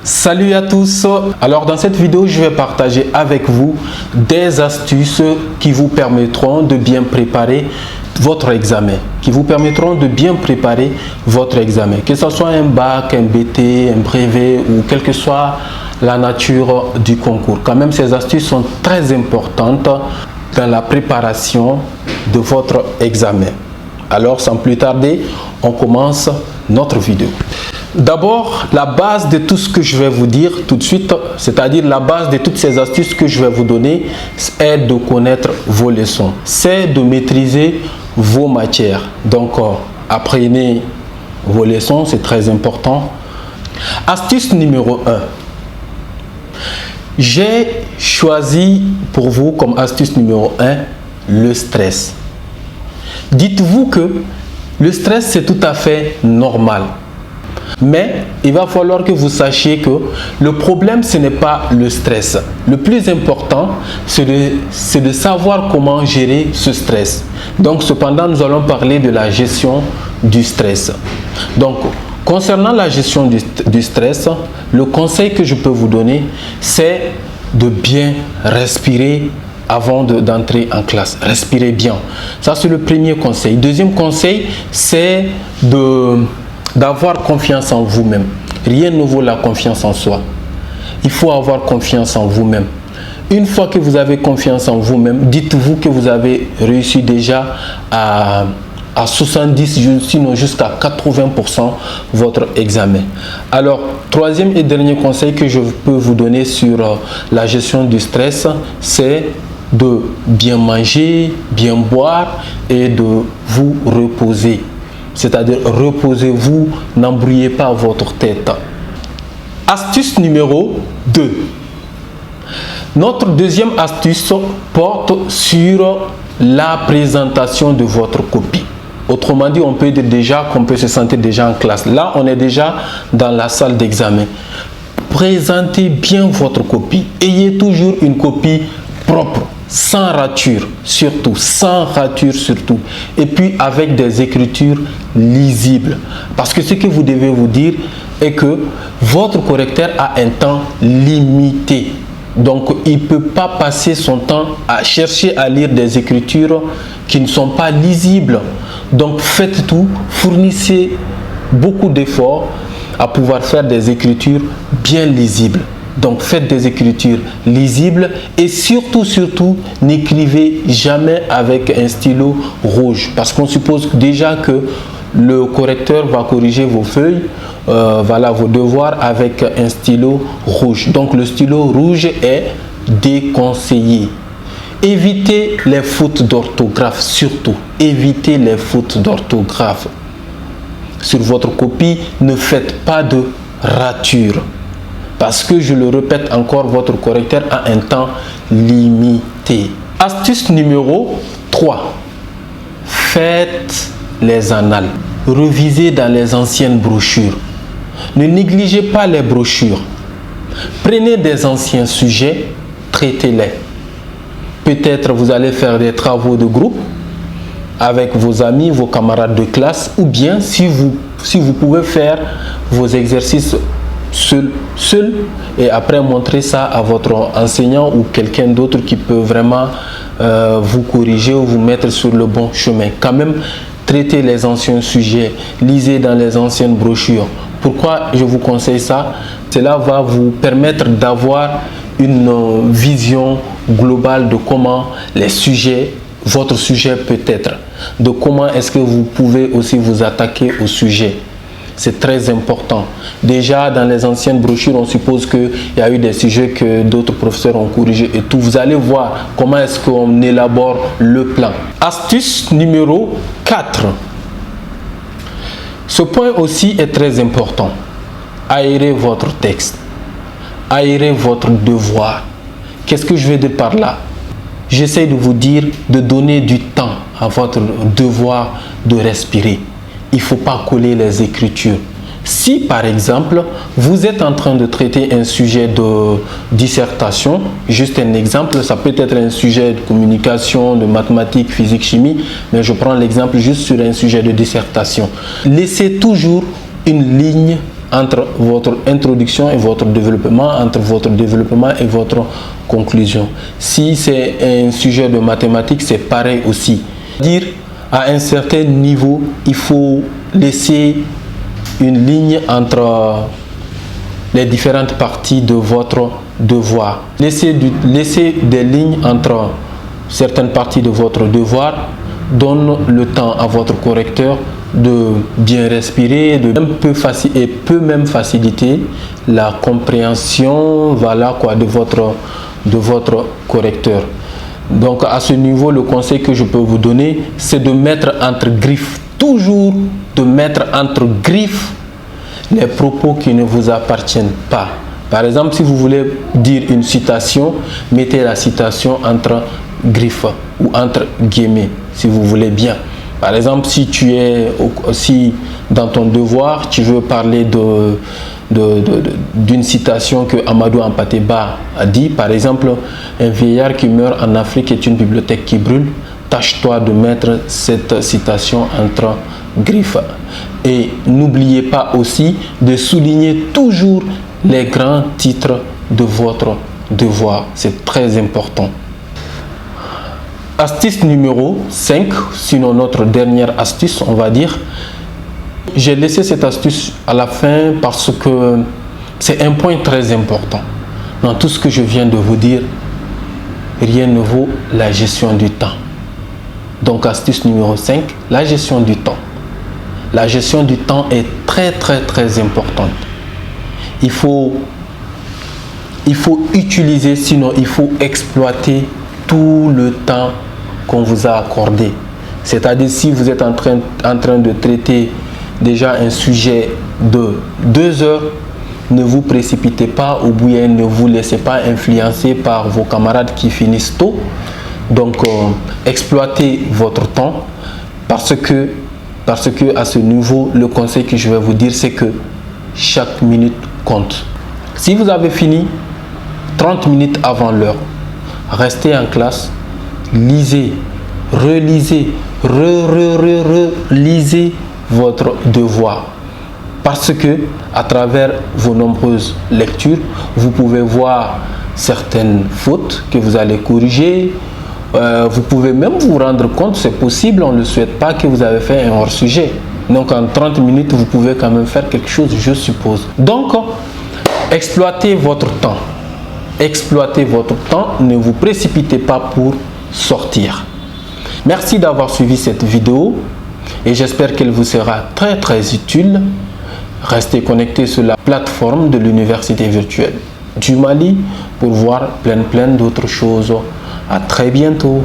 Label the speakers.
Speaker 1: Salut à tous. Alors dans cette vidéo, je vais partager avec vous des astuces qui vous permettront de bien préparer votre examen. Que ce soit un bac, un BT, un brevet ou quelle que soit la nature du concours. Quand même, ces astuces sont très importantes dans la préparation de votre examen. Alors sans plus tarder, on commence notre vidéo. D'abord, la base de tout ce que je vais vous dire tout de suite, c'est-à-dire la base de toutes ces astuces que je vais vous donner, est de connaître vos leçons, c'est de maîtriser vos matières. Donc, apprenez vos leçons, c'est très important. Astuce numéro 1. J'ai choisi pour vous comme astuce numéro 1 le stress. Dites-vous que le stress, c'est tout à fait normal. Mais il va falloir que vous sachiez que le problème, ce n'est pas le stress. Le plus important, c'est de savoir comment gérer ce stress. Donc, cependant, nous allons parler de la gestion du stress. Donc, concernant la gestion du stress, le conseil que je peux vous donner, c'est de bien respirer avant d'entrer en classe. Respirez bien. Ça, c'est le premier conseil. Deuxième conseil, c'est d'avoir confiance en vous-même. Rien ne vaut la confiance en soi. Il faut avoir confiance en vous-même. Une fois que vous avez confiance en vous-même, dites-vous que vous avez réussi déjà à 70, sinon jusqu'à 80% votre examen. Alors, troisième et dernier conseil que je peux vous donner sur la gestion du stress, c'est de bien manger, bien boire et de vous reposer. C'est-à-dire, reposez-vous, n'embrouillez pas votre tête. Astuce numéro 2. Notre deuxième astuce porte sur la présentation de votre copie. Autrement dit, on peut dire déjà qu'on peut se sentir déjà en classe. Là, on est déjà dans la salle d'examen. Présentez bien votre copie. Ayez toujours une copie propre, sans rature surtout, et puis avec des écritures lisibles. Parce que ce que vous devez vous dire est que votre correcteur a un temps limité. Donc, il ne peut pas passer son temps à chercher à lire des écritures qui ne sont pas lisibles. Donc, faites tout, fournissez beaucoup d'efforts à pouvoir faire des écritures bien lisibles. Donc, faites des écritures lisibles et surtout, n'écrivez jamais avec un stylo rouge. Parce qu'on suppose déjà que le correcteur va corriger vos feuilles, vos devoirs avec un stylo rouge. Donc, le stylo rouge est déconseillé. Évitez les fautes d'orthographe, surtout. Évitez les fautes d'orthographe. Sur votre copie, ne faites pas de rature. Parce que, je le répète encore, votre correcteur a un temps limité. Astuce numéro 3. Faites les annales. Revisez dans les anciennes brochures. Ne négligez pas les brochures. Prenez des anciens sujets, traitez-les. Peut-être vous allez faire des travaux de groupe avec vos amis, vos camarades de classe, ou bien si vous pouvez faire vos exercices seul et après montrer ça à votre enseignant ou quelqu'un d'autre qui peut vraiment vous corriger ou vous mettre sur le bon chemin. Quand même, traitez les anciens sujets, lisez dans les anciennes brochures. Pourquoi je vous conseille ça? Cela va vous permettre d'avoir une vision globale de comment votre sujet peut être, de comment est-ce que vous pouvez aussi vous attaquer au sujet. C'est très important. Déjà, dans les anciennes brochures, on suppose qu'il y a eu des sujets que d'autres professeurs ont corrigés et tout. Vous allez voir comment est-ce qu'on élabore le plan. Astuce numéro 4. Ce point aussi est très important. Aérez votre texte. Aérez votre devoir. Qu'est-ce que je veux dire par là? J'essaie de vous dire de donner du temps à votre devoir de respirer. Il ne faut pas coller les écritures. Si par exemple, vous êtes en train de traiter un sujet de dissertation, juste un exemple, ça peut être un sujet de communication, de mathématiques, physique, chimie, mais je prends l'exemple juste sur un sujet de dissertation. Laissez toujours une ligne entre votre introduction et votre développement, entre votre développement et votre conclusion. Si c'est un sujet de mathématiques, c'est pareil aussi. Dire à un certain niveau, il faut laisser une ligne entre les différentes parties de votre devoir. Laisser des lignes entre certaines parties de votre devoir donne le temps à votre correcteur de bien respirer, peut même faciliter la compréhension de votre correcteur. Donc à ce niveau, le conseil que je peux vous donner, c'est de mettre entre griffes, toujours de mettre entre griffes les propos qui ne vous appartiennent pas. Par exemple, si vous voulez dire une citation, mettez la citation entre griffes ou entre guillemets, si vous voulez bien. Par exemple, si dans ton devoir, tu veux parler d'une citation que Amadou Hampâté-Bâ a dit, par exemple, un vieillard qui meurt en Afrique est une bibliothèque qui brûle, tâche-toi de mettre cette citation entre griffes. Et n'oubliez pas aussi de souligner toujours les grands titres de votre devoir. C'est très important. Astuce numéro 5, sinon notre dernière astuce, on va dire. J'ai laissé cette astuce à la fin parce que c'est un point très important. Dans tout ce que je viens de vous dire, rien ne vaut la gestion du temps. Donc astuce numéro 5, la gestion du temps. La gestion du temps est très importante. Il faut utiliser, sinon il faut exploiter tout le temps qu'on vous a accordé. C'est-à-dire si vous êtes en train de traiter déjà un sujet de 2 heures, ne vous précipitez pas ou bien ne vous laissez pas influencer par vos camarades qui finissent tôt. Donc exploitez votre temps parce que à ce niveau, le conseil que je vais vous dire, c'est que chaque minute compte. Si vous avez fini 30 minutes avant l'heure, restez en classe, lisez, relisez, relisez votre devoir. Parce que à travers vos nombreuses lectures, vous pouvez voir certaines fautes que vous allez corriger. Vous pouvez même vous rendre compte, c'est possible, on ne le souhaite pas, que vous avez fait un hors-sujet. Donc en 30 minutes, vous pouvez quand même faire quelque chose, je suppose. Donc, exploitez votre temps. Exploitez votre temps, ne vous précipitez pas pour sortir. Merci d'avoir suivi cette vidéo et j'espère qu'elle vous sera très utile. Restez connectés sur la plateforme de l'Université virtuelle du Mali pour voir plein d'autres choses. À très bientôt.